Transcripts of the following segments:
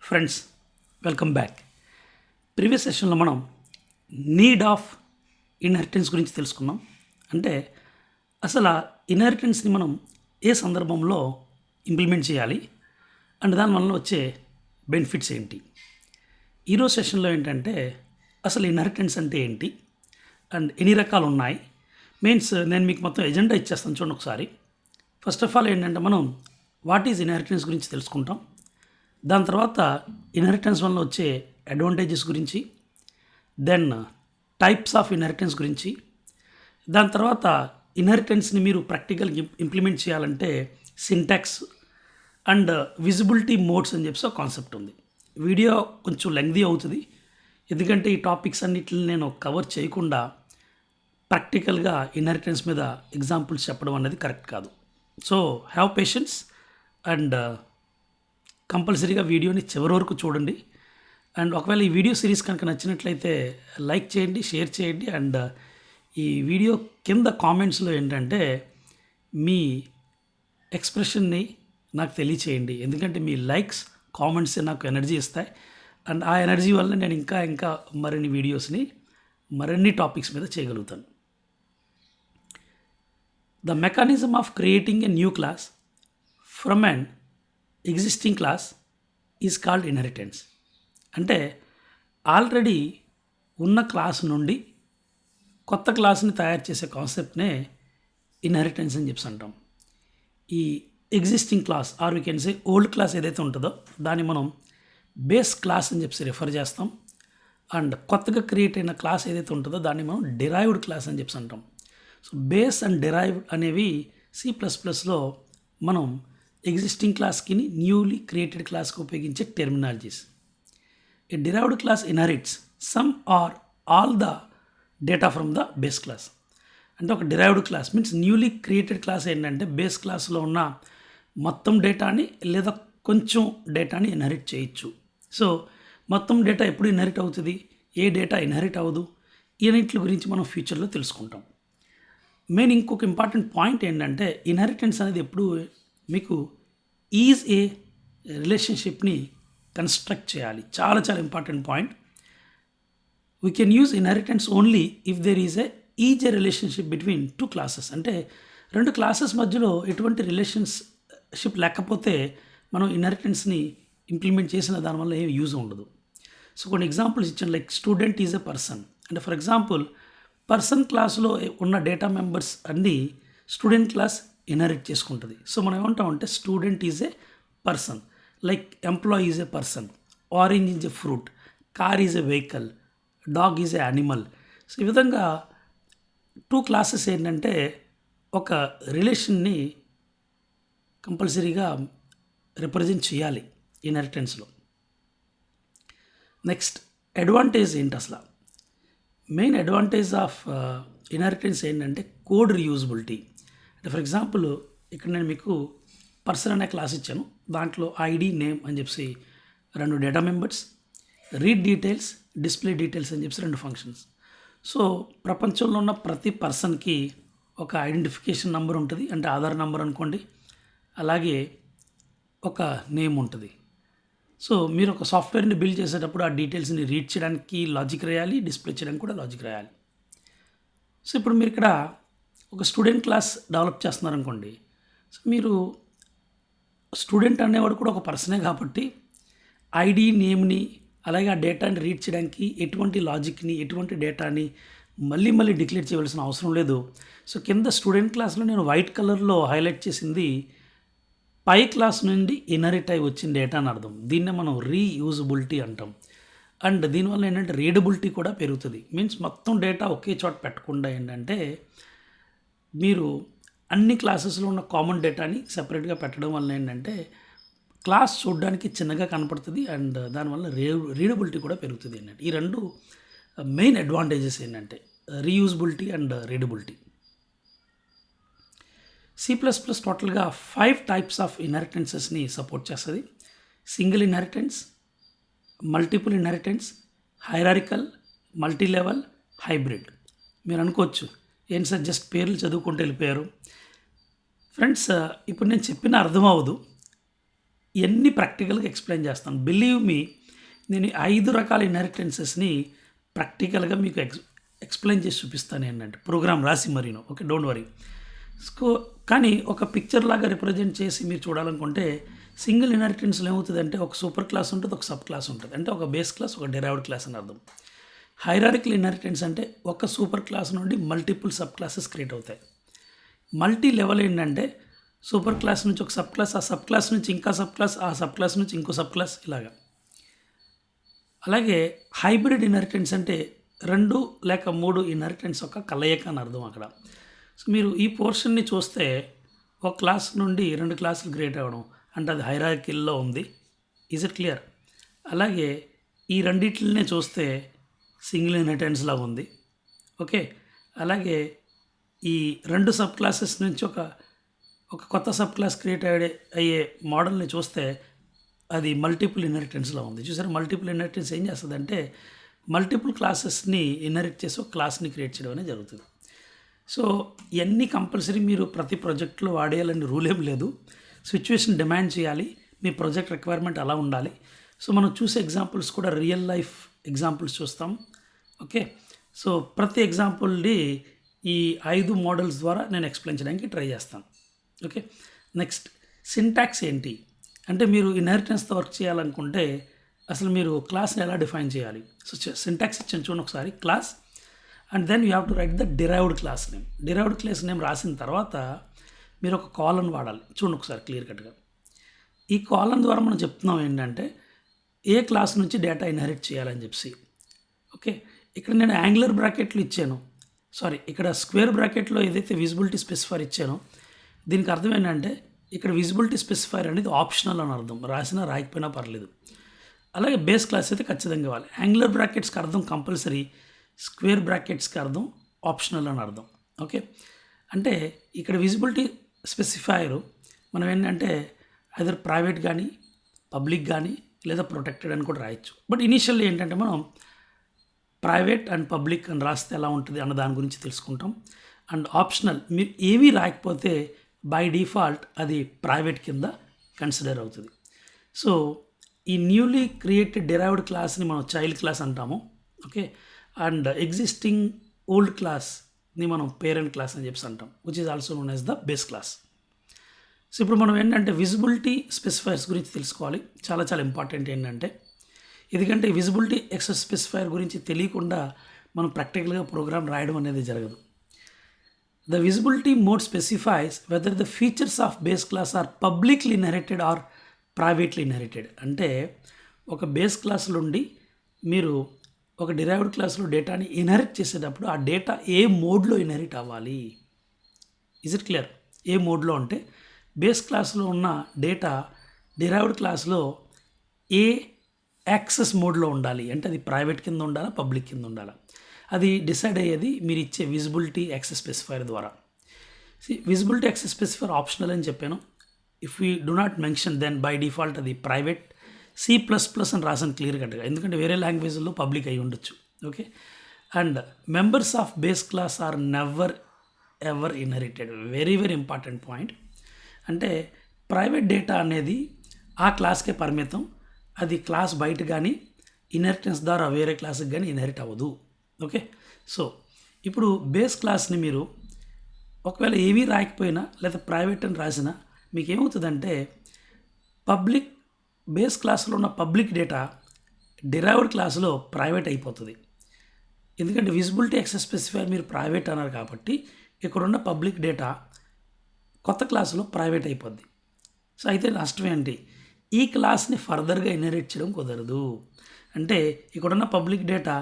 Friends, welcome back. Previous సెషన్లో మనం need of inheritance గురించి తెలుసుకున్నాం. అంటే అసలు ఆ ఇన్హెరిటెన్స్ని మనం ఏ సందర్భంలో ఇంప్లిమెంట్ చేయాలి అండ్ దానివల్ల వచ్చే బెనిఫిట్స్ ఏంటి. ఈరోజు సెషన్లో ఏంటంటే అసలు ఇన్హెరిటెన్స్ అంటే ఏంటి అండ్ ఎన్ని రకాలు ఉన్నాయి. నేను మీకు మొత్తం ఎజెండా ఇచ్చేస్తాను చూడండి ఒకసారి. ఫస్ట్ ఆఫ్ ఆల్ ఏంటంటే మనం వాట్ ఈజ్ ఇన్హెరిటెన్స్ గురించి తెలుసుకుంటాం. దాని తర్వాత ఇన్హెరిటెన్స్ వల్ల వచ్చే అడ్వాంటేజెస్ గురించి, దెన్ టైప్స్ ఆఫ్ ఇన్హెరిటెన్స్ గురించి, దాని తర్వాత ఇన్హెరిటెన్స్ని మీరు ప్రాక్టికల్గా ఇంప్లిమెంట్ చేయాలంటే సింటాక్స్ అండ్ విజిబిలిటీ మోడ్స్ అని చెప్పి ఒక కాన్సెప్ట్ ఉంది. వీడియో కొంచెం లెంగ్దీ అవుతుంది, ఎందుకంటే ఈ టాపిక్స్ అన్నిటిని నేను కవర్ చేయకుండా ప్రాక్టికల్గా ఇన్హెరిటెన్స్ మీద ఎగ్జాంపుల్స్ చెప్పడం అనేది కరెక్ట్ కాదు. సో హ్యావ్ పేషెన్స్ అండ్ కంపల్సరీగా వీడియోని చివరి వరకు చూడండి. అండ్ ఒకవేళ ఈ వీడియో సిరీస్ కనుక నచ్చినట్లయితే లైక్ చేయండి, షేర్ చేయండి. అండ్ ఈ వీడియో కింద కామెంట్స్లో ఏంటంటే మీ ఎక్స్ప్రెషన్ని నాకు తెలియచేయండి, ఎందుకంటే మీ లైక్స్, కామెంట్స్ నాకు ఎనర్జీ ఇస్తాయి. అండ్ ఆ ఎనర్జీ వల్ల నేను ఇంకా మరిన్ని వీడియోస్ని మరిన్ని టాపిక్స్ మీద చేయగలుగుతాను. The mechanism of creating a new class from an existing class is called inheritance. అంటే ఆల్రెడీ ఉన్న క్లాస్ నుండి కొత్త క్లాస్ని తయారు చేసే కాన్సెప్ట్నే ఇన్హెరిటెన్స్ అని చెప్పి అంటాం. ఈ existing class or we can say old class ఏదైతే ఉంటుందో దాన్ని మనం బేస్ క్లాస్ అని చెప్పి రిఫర్ చేస్తాం. అండ్ కొత్తగా క్రియేట్ అయిన క్లాస్ ఏదైతే ఉంటుందో దాన్ని మనం డిరైవ్డ్ క్లాస్ అని చెప్పి అంటాం. సో బేస్ అండ్ డిరైవ్డ్ అనేవి C++లో మనం ఎగ్జిస్టింగ్ క్లాస్కి న్యూలీ క్రియేటెడ్ క్లాస్కి ఉపయోగించే terminologies. A derived class inherits some or all the data from the base class. అంటే ఒక derived class means newly created class ఏంటంటే బేస్ క్లాస్లో ఉన్న మొత్తం డేటాని లేదా కొంచెం డేటాని ఇన్హెరిట్ చేయొచ్చు. సో మొత్తం డేటా ఎప్పుడు ఇన్హెరిట్ అవుతుంది, ఏ డేటా ఇన్హెరిట్ అవ్వదు, ఇవన్నిటి గురించి మనం ఫ్యూచర్లో తెలుసుకుంటాం. మెయిన్ ఇంకొక ఇంపార్టెంట్ పాయింట్ ఏంటంటే ఇన్హెరిటెన్స్ అనేది ఎప్పుడు మీకు ఈజ్ ఏ రిలేషన్షిప్ని కన్స్ట్రక్ట్ చేయాలి. చాలా చాలా important point. We can use inheritance only if there is a relationship between two classes. అంటే రెండు క్లాసెస్ మధ్యలో ఎటువంటి రిలేషన్షిప్ లేకపోతే మనం ఇన్హెరిటెన్స్ని ఇంప్లిమెంట్ చేసిన దానివల్ల ఏం యూజ్ ఉండదు. సో కొన్ని ఎగ్జాంపుల్స్ ఇచ్చాను, like student is a person. అంటే ఫర్ ఎగ్జాంపుల్ పర్సన్ క్లాస్లో ఉన్న డేటా మెంబర్స్ అన్నీ స్టూడెంట్ క్లాస్ ఇన్హెరిట్ చేసుకుంటుంది. సో మనం ఏమంటామంటే student is a person, like employee is a person, orange is a fruit, car is a vehicle, dog is a animal. So ఈ విధంగా two classes ఏంటంటే ఒక రిలేషన్ని కంపల్సరీగా రిప్రజెంట్ చేయాలి ఇన్హెరిటెన్స్లో. నెక్స్ట్ అడ్వాంటేజ్ ఏంటి అసలు? మెయిన్ అడ్వాంటేజ్ ఆఫ్ ఇన్హెరిటెన్స్ ఏంటంటే కోడ్ రీయూజబిలిటీ. అంటే ఫర్ ఎగ్జాంపుల్ ఇక్కడ నేను మీకు పర్సన్ అనే క్లాస్ ఇచ్చాను, దాంట్లో ఐడి, నేమ్ అని చెప్పి రెండు data members, read details, display details అని చెప్పి రెండు ఫంక్షన్స్. సో ప్రపంచంలో ఉన్న ప్రతి పర్సన్కి ఒక ఐడెంటిఫికేషన్ నెంబర్ ఉంటుంది, అంటే ఆధార్ నెంబర్ అనుకోండి, అలాగే ఒక నేమ్ ఉంటుంది. సో మీరు ఒక సాఫ్ట్వేర్ని బిల్డ్ చేసేటప్పుడు ఆ డీటెయిల్స్ని రీడ్ చేయడానికి లాజిక్ రాయాలి, డిస్ప్లే చేయడానికి కూడా లాజిక్ రాయాలి. సో ఇప్పుడు మీరు ఇక్కడ ఒక స్టూడెంట్ క్లాస్ డెవలప్ చేస్తున్నారనుకోండి, సో మీరు స్టూడెంట్ అనేవాడు కూడా ఒక పర్సనే కాబట్టి ఐడి, నేమ్ని అలాగే ఆ డేటాని రీడ్ చేయడానికి ఎటువంటి లాజిక్ని, ఎటువంటి డేటాని మళ్ళీ డిక్లేర్ చేయవలసిన అవసరం లేదు. సో కింద స్టూడెంట్ క్లాస్లో నేను వైట్ కలర్లో హైలైట్ చేసింది పై క్లాస్ నుండి ఇన్హెరిట్ అయి వచ్చిన డేటా అని అర్థం. దీన్నే మనం రీయూజబిలిటీ అంటాం. అండ్ దీనివల్ల ఏంటంటే రీడబిలిటీ కూడా పెరుగుతుంది. మీన్స్ మొత్తం డేటా ఒకే చోట పెట్టకుండా ఏంటంటే మీరు అన్ని క్లాసెస్లో ఉన్న కామన్ డేటాని సెపరేట్గా పెట్టడం వల్ల ఏంటంటే క్లాస్ చూడడానికి చిన్నగా కనపడుతుంది అండ్ దానివల్ల రీడబిలిటీ కూడా పెరుగుతుంది అన్నట్టు. ఈ రెండు మెయిన్ అడ్వాంటేజెస్ ఏంటంటే రీయూజబిలిటీ అండ్ రీడబిలిటీ. C++ టోటల్గా 5 టైప్స్ ఆఫ్ ఇన్హెరిటెన్సెస్ని సపోర్ట్ చేస్తుంది. Single inheritance, multiple inheritance, hierarchical, multi level, hybrid. మీరు అనుకోవచ్చు ఏంటి సార్ జస్ట్ పేర్లు చదువుకుంటూ వెళ్ళిపోయారు. ఫ్రెండ్స్, ఇప్పుడు నేను చెప్పిన అర్థం అవ్వదు, ఇవన్నీ ప్రాక్టికల్గా ఎక్స్ప్లెయిన్ చేస్తాను. బిలీవ్ మీ, నేను 5 రకాల ఇన్హెరిటెన్సెస్ని ప్రాక్టికల్గా మీకు ఎక్స్ప్లెయిన్ చేసి చూపిస్తాను ఏంటంటే ప్రోగ్రామ్ రాసి మరీను. Okay, don't worry. సో కానీ ఒక పిక్చర్ లాగా రిప్రజెంట్ చేసి మీరు చూడాలనుకుంటే సింగిల్ ఇన్హెరిటెన్స్లో ఏమవుతుందంటే ఒక సూపర్ క్లాస్ ఉంటుంది, ఒక సబ్ క్లాస్ ఉంటుంది. అంటే ఒక బేస్ క్లాస్, ఒక డెరైవ్డ్ క్లాస్ అని అర్థం. హైరారికల్ ఇన్హెరిటెన్స్ అంటే ఒక సూపర్ క్లాస్ నుండి మల్టిపుల్ సబ్ క్లాసెస్ క్రియేట్ అవుతాయి. మల్టీ లెవెల్ ఏంటంటే సూపర్ క్లాస్ నుంచి ఒక సబ్ క్లాస్, ఆ సబ్ క్లాస్ నుంచి ఇంకా సబ్ క్లాస్, ఆ సబ్ క్లాస్ నుంచి ఇంకో సబ్ క్లాస్, ఇలాగా. అలాగే హైబ్రిడ్ ఇన్హెరిటెన్స్ అంటే 2 లేక 3 ఇన్హెరిటెన్స్ ఒక కలయిక అని అర్థం అక్కడ. సో మీరు ఈ పోర్షన్ని చూస్తే ఒక క్లాస్ నుండి 2 క్లాసులు క్రియేట్ అవ్వడం అంటే అది హైరార్కీలో ఉంది. Is it clear? అలాగే ఈ రెండిట్లనే చూస్తే సింగిల్ ఇన్హెరిటెన్స్ లాగా ఉంది. ఓకే, అలాగే ఈ 2 సబ్ క్లాసెస్ నుంచి ఒక కొత్త సబ్ క్లాస్ క్రియేట్ అయ్యే మోడల్ని చూస్తే అది మల్టిపుల్ ఇన్హెరిటెన్స్లో ఉంది. చూసారా, మల్టిపుల్ ఇన్హెరిటెన్స్ ఏం చేస్తుందంటే మల్టిపుల్ క్లాసెస్ని ఇన్హెరిట్ చేసి ఒక క్లాస్ని క్రియేట్ చేయడం అనేది జరుగుతుంది. సో ఇవన్నీ కంపల్సరీ మీరు ప్రతి ప్రాజెక్ట్లో వాడేయాలని రూల్ ఏం లేదు. సిచ్యువేషన్ డిమాండ్ చేయాలి, మీ ప్రాజెక్ట్ రిక్వైర్మెంట్ అలా ఉండాలి. సో మనం చూసే ఎగ్జాంపుల్స్ కూడా రియల్ లైఫ్ ఎగ్జాంపుల్స్ చూస్తాం. ఓకే, సో ప్రతి ఎగ్జాంపుల్ని ఈ 5 మోడల్స్ ద్వారా నేను ఎక్స్ప్లెయిన్ చేయడానికి ట్రై చేస్తాను. ఓకే, నెక్స్ట్ సింటాక్స్ ఏంటి అంటే మీరు ఇన్హెరిటెన్స్తో వర్క్ చేయాలనుకుంటే అసలు మీరు క్లాస్ని ఎలా డిఫైన్ చేయాలి. సో సింటాక్స్ ఇచ్చాను చూడండి ఒకసారి, class and then you have to write the derived class name. Derived class name రాసిన తర్వాత మీరు ఒక కాలన్ వాడాలి. చూడండి ఒకసారి క్లియర్ కట్గా. ఈ కాలన్ ద్వారా మనం చెప్తున్నాం ఏంటంటే ఏ క్లాస్ నుంచి డేటా ఇన్హెరిట్ చేయాలని చెప్పి. ఓకే, ఇక్కడ నేను యాంగులర్ బ్రాకెట్లు ఇచ్చాను, సారీ ఇక్కడ స్క్వేర్ బ్రాకెట్లో ఏదైతే విజిబిలిటీ స్పెసిఫైర్ ఇచ్చానో దీనికి అర్థం ఏంటంటే ఇక్కడ విజిబిలిటీ స్పెసిఫైర్ అనేది ఆప్షనల్ అని అర్థం, రాసినా రాయకపోయినా పర్లేదు. అలాగే బేస్ క్లాస్ అయితే ఖచ్చితంగా ఇవ్వాలి. యాంగులర్ బ్రాకెట్స్కి అర్థం కంపల్సరీ, స్క్వేర్ బ్రాకెట్స్కి అర్థం ఆప్షనల్ అని అర్థం. ఓకే, అంటే ఇక్కడ విజిబిలిటీ స్పెసిఫైర్ మనం ఏంటంటే ఐదర్ ప్రైవేట్ కానీ పబ్లిక్ కానీ లేదా ప్రొటెక్టెడ్ అని కూడా రాయొచ్చు. బట్ ఇనీషియల్లీ ఏంటంటే మనం ప్రైవేట్ అండ్ పబ్లిక్ అని రాస్తే ఎలా ఉంటుంది అన్న దాని గురించి తెలుసుకుంటాం. అండ్ ఆప్షనల్ మీరు ఏమీ రాయకపోతే బై డిఫాల్ట్ అది ప్రైవేట్ కింద కన్సిడర్ అవుతుంది. సో ఈ న్యూలీ క్రియేటెడ్ డిరైవ్డ్ క్లాస్ని మనం చైల్డ్ క్లాస్ అంటాము. ఓకే, అండ్ ఎగ్జిస్టింగ్ ఓల్డ్ క్లాస్ని మనం పేరెంట్ క్లాస్ అని చెప్పి అంటాం, which is also known as the base class. So ఇప్పుడు మనం ఏంటంటే విజిబిలిటీ స్పెసిఫైర్స్ గురించి తెలుసుకోవాలి. చాలా చాలా ఇంపార్టెంట్ ఏంటంటే ఎందుకంటే విజిబిలిటీ యాక్సెస్ స్పెసిఫైర్ గురించి తెలియకుండా మనం ప్రాక్టికల్గా ప్రోగ్రామ్ రాయడం అనేది జరగదు. The visibility mode specifies whether the features of base class are publicly inherited or privately inherited. అంటే ఒక బేస్ క్లాస్ నుండి మీరు ఒక డిరైవ్డ్ క్లాస్లో డేటాని ఇన్హెరిట్ చేసేటప్పుడు ఆ డేటా ఏ మోడ్లో ఇన్హెరిట్ అవ్వాలి. Is it clear? ఏ మోడ్లో అంటే బేస్ క్లాస్లో ఉన్న డేటా డిరైవ్డ్ క్లాస్లో ఏ యాక్సెస్ మోడ్లో ఉండాలి అంటే అది ప్రైవేట్ కింద ఉండాలా, పబ్లిక్ కింద ఉండాలా, అది డిసైడ్ అయ్యేది మీరు ఇచ్చే విజిబిలిటీ యాక్సెస్ స్పెసిఫైర్ ద్వారా. విజిబిలిటీ యాక్సెస్ స్పెసిఫైర్ ఆప్షనల్ అని చెప్పాను. If you do not mention then by default అది ప్రైవేట్. C++ అని రాసాను క్లియర్ కట్గా, ఎందుకంటే వేరే లాంగ్వేజ్లో పబ్లిక్ అయి ఉండొచ్చు. Okay, and members of base class are never ever inherited. Very very important point. అంటే ప్రైవేట్ డేటా అనేది ఆ క్లాస్కే పరిమితం, అది క్లాస్ బయట కానీ ఇన్హెరిటెన్స్ ద్వారా వేరే క్లాస్కి కానీ ఇన్హెరిట్ అవ్వదు. ఓకే, సో ఇప్పుడు బేస్ క్లాస్ని మీరు ఒకవేళ ఏమీ రాయకపోయినా లేదా ప్రైవేట్ అని రాసినా మీకు ఏమవుతుందంటే పబ్లిక్ బేస్ క్లాస్లో ఉన్న పబ్లిక్ డేటా డిరైవ్డ్ క్లాస్లో ప్రైవేట్ అయిపోతుంది. ఎందుకంటే విజిబిలిటీ యాక్సెస్ స్పెసిఫైర్ మీరు ప్రైవేట్ అన్నారు కాబట్టి ఇక్కడున్న పబ్లిక్ డేటా కొత్త క్లాసులో ప్రైవేట్ అయిపోద్ది. సో అయితే నష్టం ఏంటి, ఈ క్లాస్ని ఫర్దర్గా ఇన్హెరిట్ చేయడం కుదరదు. అంటే ఇక్కడున్న పబ్లిక్ డేటా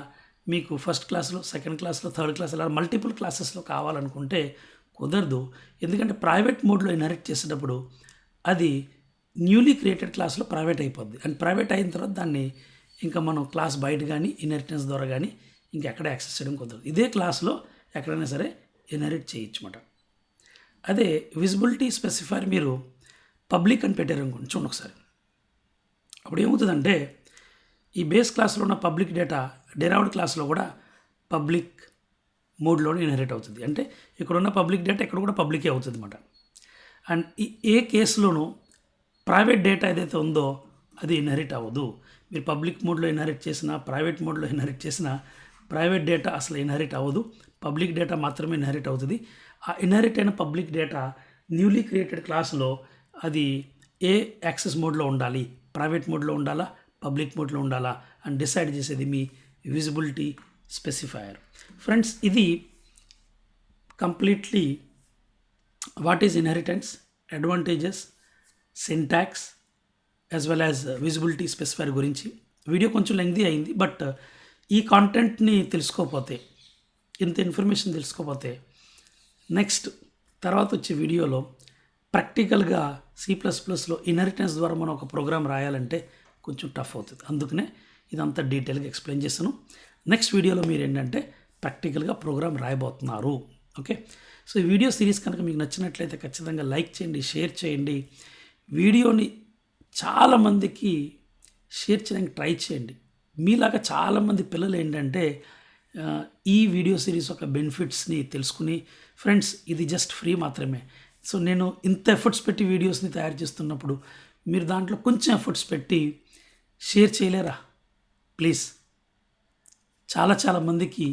మీకు ఫస్ట్ క్లాస్లో, సెకండ్ క్లాస్లో, థర్డ్ క్లాస్ అలా మల్టిపుల్ క్లాసెస్లో కావాలనుకుంటే కుదరదు. ఎందుకంటే ప్రైవేట్ మోడ్లో ఇన్హెరిట్ చేసేటప్పుడు అది న్యూలీ క్రియేటెడ్ క్లాస్లో ప్రైవేట్ అయిపోద్ది. అండ్ ప్రైవేట్ అయిన తర్వాత దాన్ని ఇంకా మనం క్లాస్ బయట కానీ ఇన్హెరిటెన్స్ ద్వారా కానీ ఇంకెక్కడ యాక్సెస్ చేయడం కుదరదు. ఇదే క్లాస్లో ఎక్కడైనా సరే ఇన్హెరిట్ చేయొచ్చు అన్నమాట. అదే విజిబిలిటీ స్పెసిఫైర్ మీరు పబ్లిక్ అని పెట్టారు అనుకోండి, చూడండి ఒకసారి. అప్పుడు ఏమవుతుందంటే ఈ బేస్ క్లాస్లో ఉన్న పబ్లిక్ డేటా డిరైవ్డ్ క్లాస్లో కూడా పబ్లిక్ మోడ్లోనే ఇన్హెరిట్ అవుతుంది. అంటే ఇక్కడ ఉన్న పబ్లిక్ డేటా ఇక్కడ కూడా పబ్లికే అవుతుంది అన్నమాట. అండ్ ఏ కేసులోనూ ప్రైవేట్ డేటా ఏదైతే ఉందో అది ఇన్హెరిట్ అవ్వదు. మీరు పబ్లిక్ మోడ్లో ఇన్హెరిట్ చేసినా, ప్రైవేట్ మోడ్లో ఇన్హెరిట్ చేసినా ప్రైవేట్ డేటా అసలు ఇన్హెరిట్ అవ్వదు. పబ్లిక్ డేటా మాత్రమే ఇన్హెరిట్ అవుతుంది. ఆ ఇన్హెరిట్ అయిన పబ్లిక్ డేటా న్యూలీ క్రియేటెడ్ క్లాస్లో అది ఏ యాక్సెస్ మోడ్లో ఉండాలి, ప్రైవేట్ మోడ్లో ఉండాలా, పబ్లిక్ మోడ్లో ఉండాలా అని డిసైడ్ చేసేది మీ విజిబిలిటీ స్పెసిఫైయర్. ఫ్రెండ్స్, ఇది completely what is inheritance, advantages, syntax as well as visibility specifier గురించి. వీడియో కొంచెం లెంగ్తీ అయింది, బట్ ఈ కాంటెంట్ని తెలుసుకోకపోతే, ఇంత ఇన్ఫర్మేషన్ తెలుసుకోకపోతే నెక్స్ట్ తర్వాత వచ్చే వీడియోలో ప్రాక్టికల్గా C++లో ఇన్హెరిటెన్స్ ద్వారా మనం ఒక ప్రోగ్రామ్ రాయాలంటే కొంచెం టఫ్ అవుతుంది. అందుకనే ఇదంతా డీటెయిల్గా ఎక్స్ప్లెయిన్ చేస్తాను. నెక్స్ట్ వీడియోలో మీరు ఏంటంటే ప్రాక్టికల్గా ప్రోగ్రామ్ రాయబోతున్నారు. ఓకే, సో ఈ వీడియో సిరీస్ కనుక మీకు నచ్చినట్లయితే ఖచ్చితంగా లైక్ చేయండి, షేర్ చేయండి. వీడియోని చాలామందికి షేర్ చేయడానికి ట్రై చేయండి. మీలాగా చాలామంది పిల్లలు ఏంటంటే ఈ వీడియో సిరీస్ యొక్క బెనిఫిట్స్ని తెలుసుకుని, ఫ్రెండ్స్ ఇది జస్ట్ ఫ్రీ మాత్రమే. సో నేను ఇంత ఎఫర్ట్స్ పెట్టి వీడియోస్ని తయారు చేస్తున్నప్పుడు మీరు దాంట్లో కొంచెం ఎఫర్ట్స్ పెట్టి షేర్ చేయలేరా? ప్లీజ్ చాలా మందికి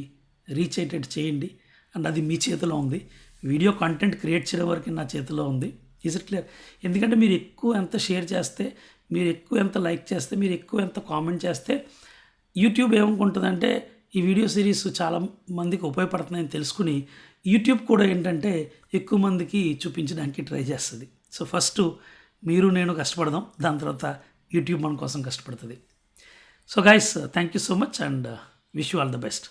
రీచ్ అయ్యేటట్టు చేయండి. అండ్ అది మీ చేతిలో ఉంది. వీడియో కంటెంట్ క్రియేట్ చేయడం వరకు నా చేతిలో ఉంది. Is it clear? ఎందుకంటే మీరు ఎక్కువ ఎంత షేర్ చేస్తే, మీరు ఎక్కువ ఎంత లైక్ చేస్తే, మీరు ఎక్కువ ఎంత కామెంట్ చేస్తే యూట్యూబ్ ఏమనుకుంటుందంటే ఈ వీడియో సిరీస్ చాలా మందికి ఉపయోగపడుతుందని తెలుసుకుని యూట్యూబ్ కూడా ఏంటంటే ఎక్కువ మందికి చూపించడానికి ట్రై చేస్తుంది. సో ఫస్ట్ మీరు నేను కష్టపడదాం, దాని తర్వాత యూట్యూబ్ మన కోసం కష్టపడుతుంది. So guys, thank you so much and wish you all the best.